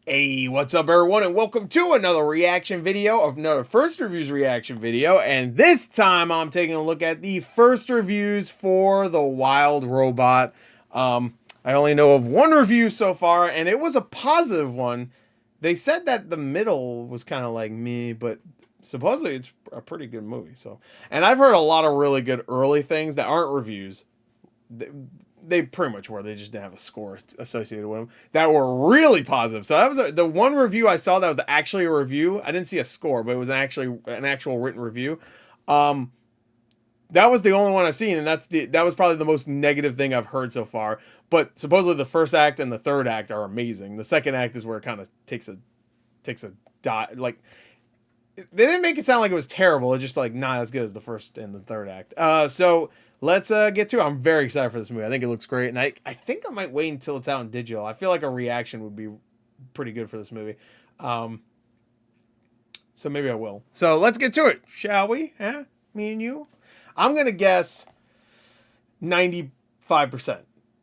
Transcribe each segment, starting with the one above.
Hey, what's up everyone, and welcome to another reaction video of another First Reviews reaction video, and this time I'm taking a look at the first reviews for The Wild Robot. I only know of one review so far, and it was a positive one. They said that the middle was kind of like me, but supposedly it's a pretty good movie. So, and I've heard a lot of really good early things that aren't reviews. They pretty much were. They just didn't have a score associated with them that were really positive. So that was the one review I saw that was actually a review. I didn't see a score, but it was actually an actual written review. That was the only one I've seen, and that was probably the most negative thing I've heard so far. But supposedly the first act and the third act are amazing. The second act is where it kind of takes a dot. Like, they didn't make it sound like it was terrible. It's just like not as good as the first and the third act. So let's get to it. I'm very excited for this movie. I think it looks great, and I think I might wait until it's out in digital. I feel like a reaction would be pretty good for this movie. So maybe I will. So let's get to it, shall we? Huh? Me and you? I'm going to guess 95%.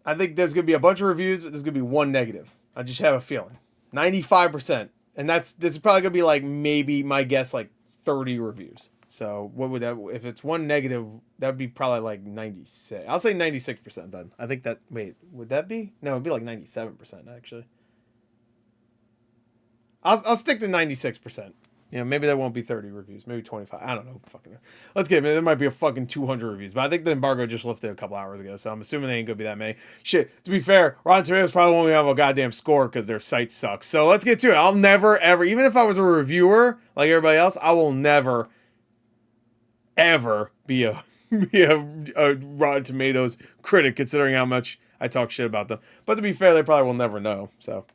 I think there's going to be a bunch of reviews, but there's going to be one negative. I just have a feeling. 95%. And this is probably going to be like, maybe my guess, like 30 reviews. So what would that, if it's one negative, that would be probably like 96. I'll say 96% then. I think that, wait, would that be? No, it'd be like 97% actually. I'll stick to 96%. You know, maybe that won't be 30 reviews, maybe 25. I don't know. Fucking, let's get it. There might be a fucking 200 reviews, but I think the embargo just lifted a couple hours ago, so I'm assuming they ain't gonna be that many. Shit, to be fair, Rotten Tomatoes probably won't have a goddamn score because their site sucks. So let's get to it. I'll never, ever, even if I was a reviewer like everybody else, I will never, ever be a Rotten Tomatoes critic, considering how much I talk shit about them. But to be fair, they probably will never know, so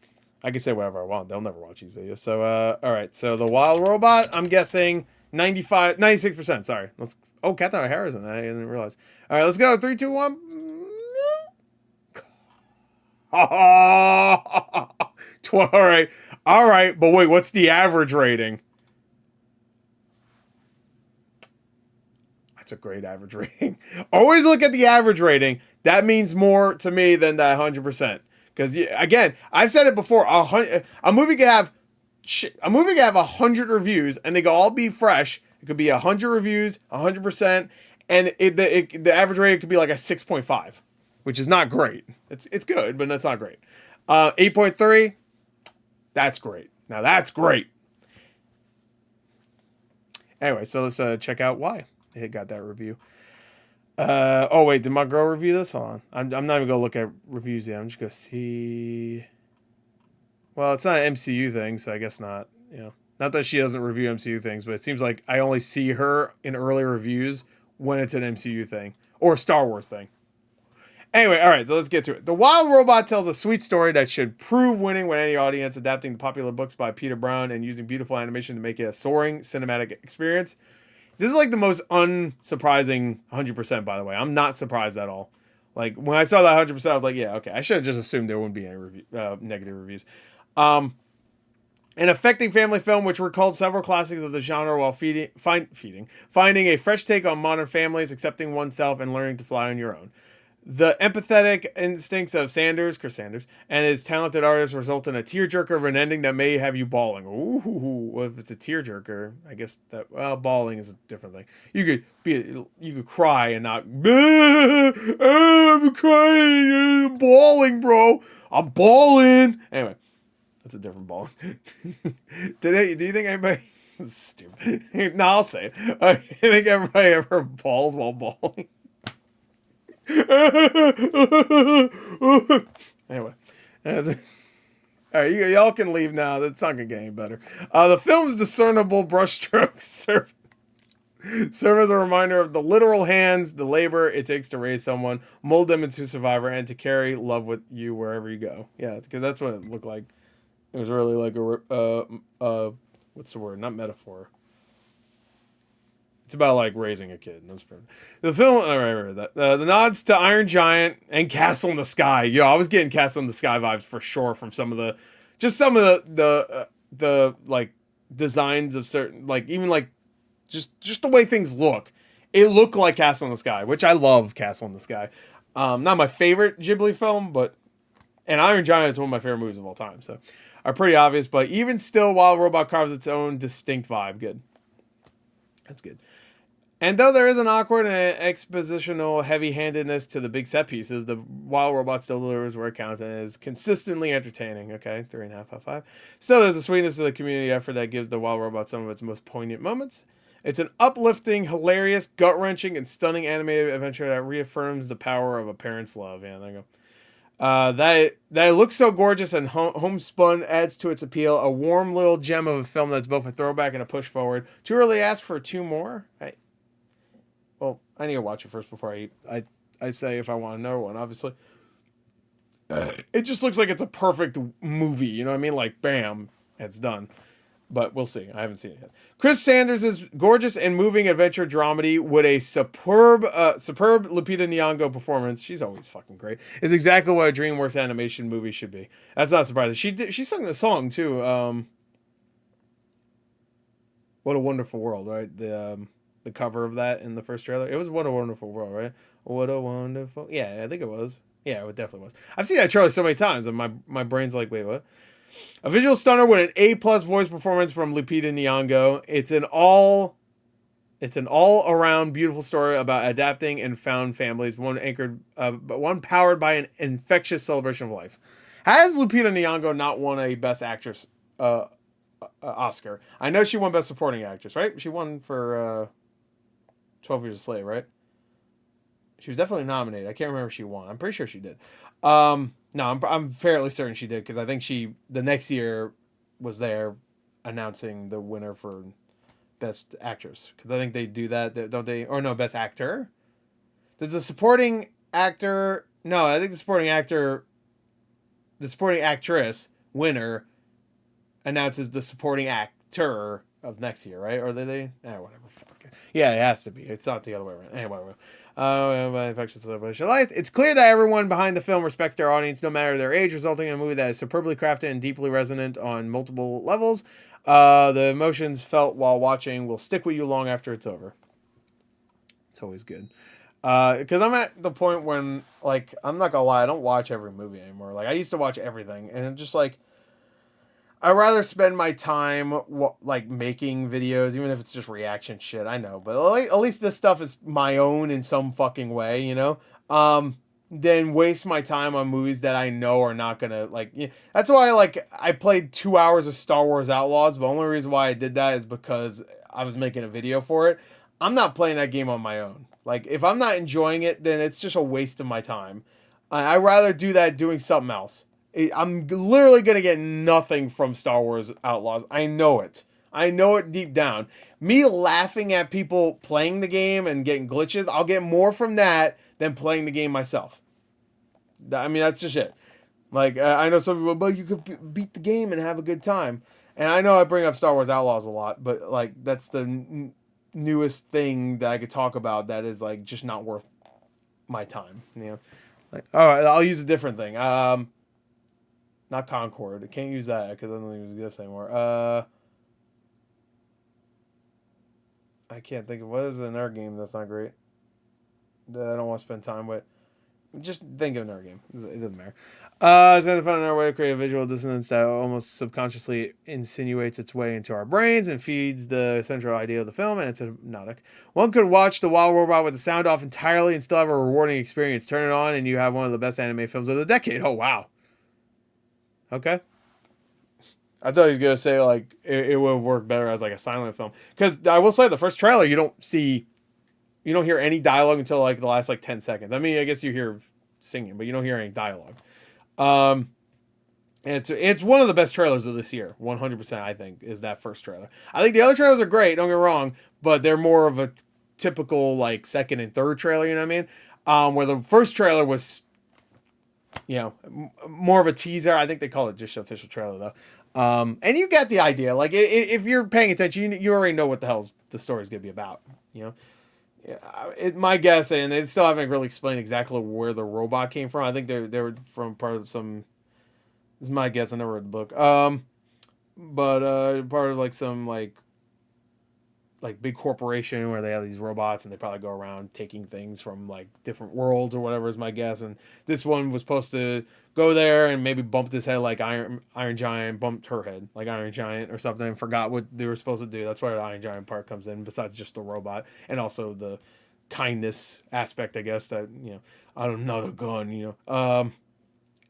I can say whatever I want. They'll never watch these videos. So, all right. So, The Wild Robot, I'm guessing 96%. Sorry. Oh, Catherine O'Hara's in that. I didn't realize. All right, let's go. 3, 2, 1. All right. All right. But wait, what's the average rating? That's a great average rating. Always look at the average rating. That means more to me than the 100%. Because again, I've said it before. A movie can have 100 reviews, and they can all be fresh. It could be 100 reviews, 100%, and the average rating could be like a 6.5, which is not great. It's good, but that's not great. 8.3, that's great. Now that's great. Anyway, so let's check out why it got that review. Oh wait, did my girl review this? Hold on. I'm not even gonna look at reviews yet. I'm just gonna see. Well, it's not an MCU thing, so I guess not. You know, not that she doesn't review MCU things, but it seems like I only see her in early reviews when it's an MCU thing or a Star Wars thing. Anyway, all right, so let's get to it. The Wild Robot tells a sweet story that should prove winning with any audience, adapting the popular books by Peter Brown and using beautiful animation to make it a soaring cinematic experience. This is like the most unsurprising 100%, by the way. I'm not surprised at all. Like, when I saw that 100%, I was like, yeah, okay. I should have just assumed there wouldn't be any negative reviews. An affecting family film which recalls several classics of the genre while finding a fresh take on modern families, accepting oneself, and learning to fly on your own. The empathetic instincts of Chris Sanders, and his talented artists result in a tearjerker of an ending that may have you bawling. Ooh, well, if it's a tearjerker, I guess that, well, bawling is a different thing. You could cry and not, I'm crying, I'm bawling, bro. I'm bawling. Anyway, that's a different bawling. Do you think anybody? This is stupid. No, I'll say it. I think everybody ever bawls while bawling. Anyway, all right, y'all can leave now. That's not gonna get any better. The film's discernible brushstrokes serve as a reminder of the literal hands, the labor it takes to raise someone, mold them into a survivor, and to carry love with you wherever you go. Yeah, because that's what it looked like. It was really like a what's the word? Not metaphor. It's about like raising a kid. That's perfect. The film, the nods to Iron Giant and Castle in the Sky. Yo, I was getting Castle in the Sky vibes for sure from some of the like designs of certain, like even like just the way things look. It looked like Castle in the Sky, which I love. Castle in the Sky. Not my favorite Ghibli film, but and Iron Giant is one of my favorite movies of all time. So, are pretty obvious, but even still, Wild Robot carves its own distinct vibe. Good. That's good. And though there is an awkward and expositional heavy-handedness to the big set pieces, the Wild Robot still delivers where it counts and is consistently entertaining. Okay, 3.5 out of 5. Still, there's a sweetness to the community effort that gives the Wild Robot some of its most poignant moments. It's an uplifting, hilarious, gut-wrenching, and stunning animated adventure that reaffirms the power of a parent's love. Yeah, there you go. That looks so gorgeous and homespun adds to its appeal. A warm little gem of a film that's both a throwback and a push forward. Too early to ask for two more? Well, I need to watch it first before I say if I want another one, obviously. It just looks like it's a perfect movie, you know what I mean? Like, bam, it's done. But we'll see. I haven't seen it yet. Chris Sanders' gorgeous and moving adventure dramedy with a superb Lupita Nyong'o performance. She's always fucking great. Is exactly what a DreamWorks animation movie should be. That's not surprising. She sung the song too. What a Wonderful World, right? The cover of that in the first trailer. It was What a Wonderful World, right? What a wonderful. Yeah, I think it was. Yeah, it definitely was. I've seen that trailer so many times, and my brain's like, wait, what? A visual stunner with an A+ voice performance from Lupita Nyong'o. It's an all around beautiful story about adapting and found families. One powered by an infectious celebration of life. Has Lupita Nyong'o not won a Best Actress Oscar? I know she won Best Supporting Actress, right? She won for 12 Years a Slave, right? She was definitely nominated. I can't remember if she won. I'm pretty sure she did. No, I'm fairly certain she did because I think the next year was there announcing the winner for Best Actress because I think they do that, don't they? Or no, Best Actor. Does the supporting actor? No, I think the supporting actress winner announces the supporting actor of next year, right? Or whatever. Fuck it. Yeah, it has to be. It's not the other way around. Anyway. Infectious celebration of life. It's clear that everyone behind the film respects their audience, no matter their age, resulting in a movie that is superbly crafted and deeply resonant on multiple levels. The emotions felt while watching will stick with you long after it's over. It's always good. Because I'm at the point when, like, I'm not gonna lie, I don't watch every movie anymore. Like, I used to watch everything, and just like, I'd rather spend my time like making videos, even if it's just reaction shit. I know, but at least this stuff is my own in some fucking way, you know. Than waste my time on movies that I know are not gonna like. Yeah, that's why I played 2 hours of Star Wars Outlaws. But the only reason why I did that is because I was making a video for it. I'm not playing that game on my own. Like if I'm not enjoying it, then it's just a waste of my time. I'd rather do that doing something else. I'm literally going to get nothing from Star Wars Outlaws. I know it. I know it deep down. Me laughing at people playing the game and getting glitches, I'll get more from that than playing the game myself. I mean, that's just it. Like, I know some people, but you could beat the game and have a good time. And I know I bring up Star Wars Outlaws a lot, but, like, that's the newest thing that I could talk about that is, like, just not worth my time, you know? Like, all right, I'll use a different thing. Not Concord. I can't use that because I don't think it exists anymore. I can't think of what is another game that's not great that I don't want to spend time with. Just think of another game. It doesn't matter. It's going to find another way to create a visual dissonance that almost subconsciously insinuates its way into our brains and feeds the central idea of the film, and it's hypnotic. One could watch The Wild Robot with the sound off entirely and still have a rewarding experience. Turn it on and you have one of the best anime films of the decade. Oh, wow. Okay. I thought he was going to say, like, it would work better as, like, a silent film. Because I will say, the first trailer, you don't hear any dialogue until, like, the last, like, 10 seconds. I mean, I guess you hear singing, but you don't hear any dialogue. And it's one of the best trailers of this year. 100%, I think, is that first trailer. I think the other trailers are great, don't get me wrong, but they're more of a typical, like, second and third trailer, you know what I mean? Where the first trailer was, you know, more of a teaser. I think they call it just an official trailer, though. And you get the idea. Like, if you're paying attention, you already know what the hell the story's going to be about, you know? My guess, and they still haven't really explained exactly where the robot came from. I think they were from part of some. This is my guess. I never read the book. But part of like some like like big corporation where they have these robots and they probably go around taking things from like different worlds or whatever is my guess. And this one was supposed to go there and maybe bumped his head like Iron Giant bumped her head like Iron Giant or something and forgot what they were supposed to do. That's where the Iron Giant part comes in, besides just the robot and also the kindness aspect, I guess, that, you know, I don't know the gun, you know.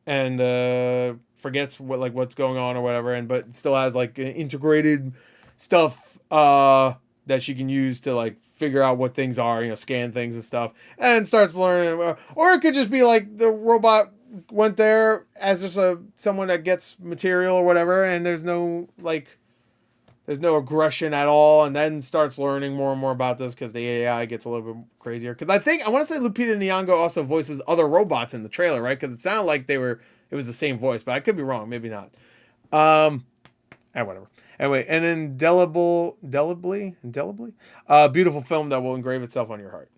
And forgets what's going on or whatever, and but still has like integrated stuff that she can use to like figure out what things are, you know, scan things and stuff, and starts learning. Or it could just be like the robot went there as just someone that gets material or whatever, and there's no aggression at all, and then starts learning more and more about this because the AI gets a little bit crazier. Because I want to say Lupita Nyong'o also voices other robots in the trailer, right? Because it sounded like it was the same voice, but I could be wrong, maybe not. Whatever. Anyway, and indelibly, beautiful film that will engrave itself on your heart.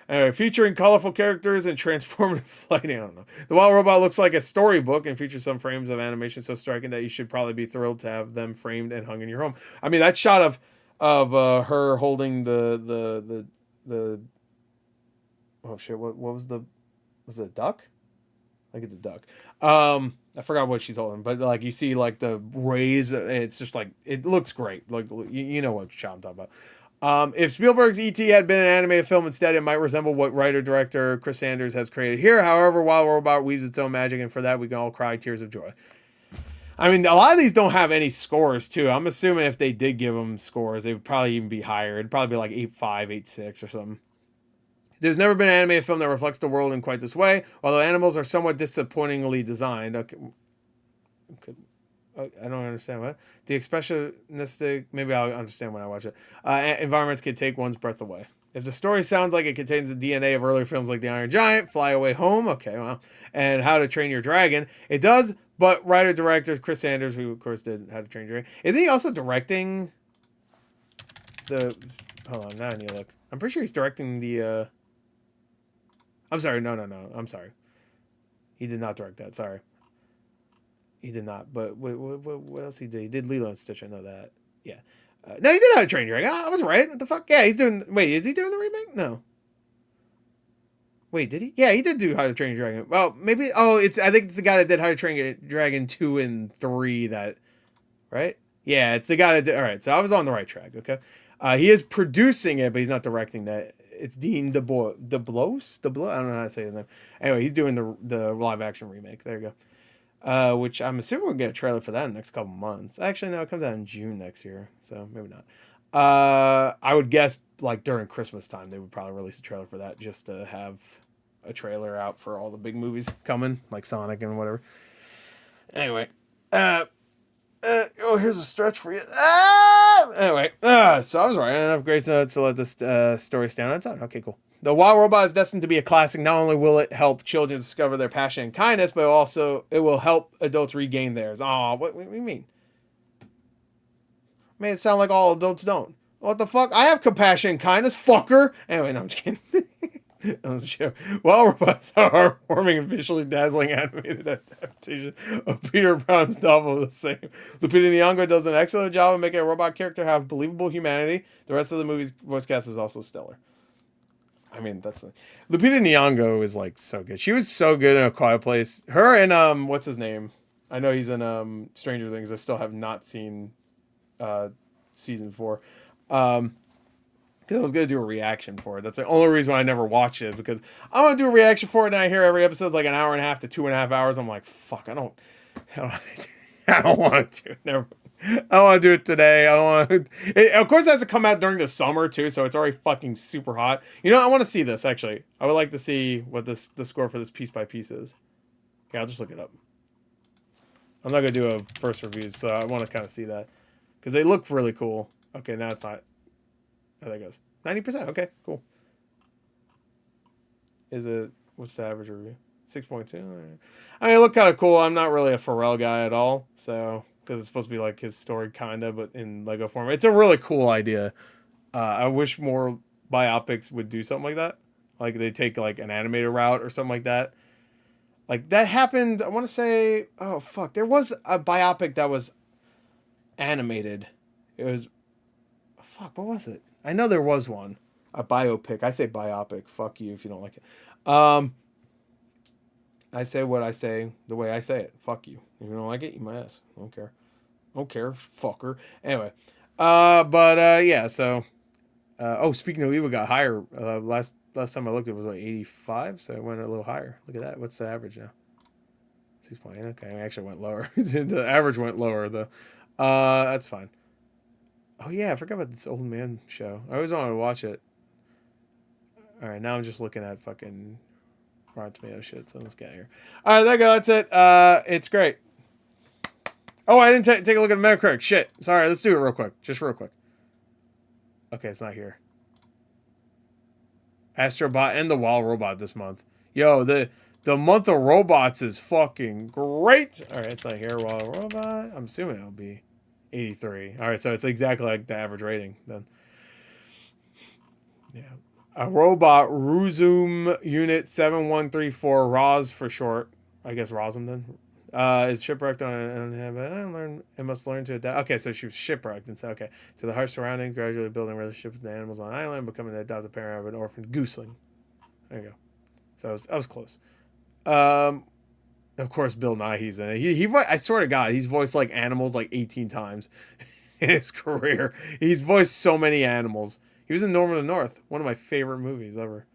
Anyway, featuring colorful characters and transformative lighting. I don't know. The Wild Robot looks like a storybook and features some frames of animation so striking that you should probably be thrilled to have them framed and hung in your home. I mean, that shot of her holding the oh shit, what was it a duck? I think it's a duck. I forgot what she's holding, but like you see like the rays, it's just like it looks great. Like you know what shot I'm talking about. If Spielberg's E.T. had been an animated film instead, it might resemble what writer-director Chris Sanders has created here. However, Wild Robot weaves its own magic, and for that, we can all cry tears of joy. I mean, a lot of these don't have any scores, too. I'm assuming if they did give them scores, they would probably even be higher. It'd probably be like 8.5, 8.6 or something. There's never been an animated film that reflects the world in quite this way, although animals are somewhat disappointingly designed. Okay. I don't understand what. The expressionistic, maybe I'll understand when I watch it. Environments can take one's breath away. If the story sounds like it contains the DNA of earlier films like The Iron Giant, Fly Away Home, okay, well, and How to Train Your Dragon, it does, but writer-director Chris Sanders, who of course did How to Train Your Dragon, isn't he also directing hold on, now I need to look. I'm pretty sure he's directing I'm sorry, no, I'm sorry. He did not direct that, sorry. He did not, but what else he did? He did Lilo and Stitch, I know that. Yeah. No, he did How to Train Your Dragon. I was right. What the fuck? Yeah, he's doing... Wait, is he doing the remake? No. Wait, did he? Yeah, he did do How to Train Your Dragon. Well, maybe... Oh, I think it's the guy that did How to Train Your Dragon 2 and 3 that... Right? Yeah, it's the guy that did... Alright, so I was on the right track, okay? He is producing it, but he's not directing that. It's Dean DeBlos? I don't know how to say his name. Anyway, he's doing the live-action remake. There you go. Which I'm assuming we'll get a trailer for that in the next couple months. Actually, no, it comes out in June next year, so maybe not. I would guess like during Christmas time they would probably release a trailer for that just to have a trailer out for all the big movies coming, like Sonic and whatever. Anyway, here's a stretch for you. Anyway, so I was right. I have grace to let this story stand on its own. Okay, cool. The Wild Robot is destined to be a classic. Not only will it help children discover their passion and kindness, but also it will help adults regain theirs. Oh, what do you mean? Made it sound like all adults don't. What the fuck? I have compassion and kindness, fucker. Anyway, no, I'm just kidding. That was a show. Wild Robots are heartwarming and visually dazzling animated adaptation of Peter Brown's novel The Same. Lupita Nyong'o does an excellent job of making a robot character have believable humanity. The rest of the movie's voice cast is also stellar. I mean, Lupita Nyong'o is like so good. She was so good in A Quiet Place. Her and what's his name? I know he's in Stranger Things. I still have not seen season 4. Because I was gonna do a reaction for it. That's the only reason why I never watch it, because I want to do a reaction for it, and I hear every episode's like an hour and a half to 2.5 hours. I'm like, fuck, I don't want to do it. Never. I don't want to do it today. I don't want to. Of course, it has to come out during the summer too, so it's already fucking super hot. You know, I want to see this actually. I would like to see what the score for this piece by piece is. Yeah, I'll just look it up. I'm not gonna do a first review, so I want to kind of see that because they look really cool. Okay, now it's not. Oh, there it goes. 90%. Okay, cool. What's the average review? 6.2. I mean, it looked kind of cool. I'm not really a Pharrell guy at all, so because it's supposed to be like his story, kind of, but in Lego form. It's a really cool idea. I wish more biopics would do something like that. Like they take like an animated route or something like that. Like that happened. I want to say, oh fuck, there was a biopic that was animated. It was fuck, what was it? I know there was one. A biopic. I say biopic. Fuck you if you don't like it. I say what I say the way I say it. Fuck you. If you don't like it, eat my ass. I don't care. I don't care, fucker. Anyway. Yeah, so oh, speaking of Leave, got higher. Last time I looked, it was what, 85, so it went a little higher. Look at that. What's the average now? 6.8. Okay, I actually went lower. The average went lower though. That's fine. Oh yeah, I forgot about this old man show. I always wanted to watch it. All right, now I'm just looking at fucking Rotten Tomato shit. So let's get here. All right, there you go. That's it. It's great. Oh, I didn't take a look at Metacritic. Shit. Sorry. Let's do it real quick. Just real quick. Okay, it's not here. Astrobot and the Wild Robot this month. Yo, the month of robots is fucking great. All right, it's not here. Wild Robot. I'm assuming it'll be 83. All right, so it's exactly like the average rating then. Yeah. A robot, Ruzum Unit 7134, ROS for short. I guess Rosum then. Is shipwrecked on an island and must learn to adapt. Okay, so she was shipwrecked and so okay. To the harsh surroundings, gradually building relationships with the animals on the island, becoming the adopted parent of an orphan gooseling. There you go. So I was close. Of course, Bill Nighy's in it. I swear to God, he's voiced like animals like 18 times in his career. He's voiced so many animals. He was in Norman of the North, one of my favorite movies ever.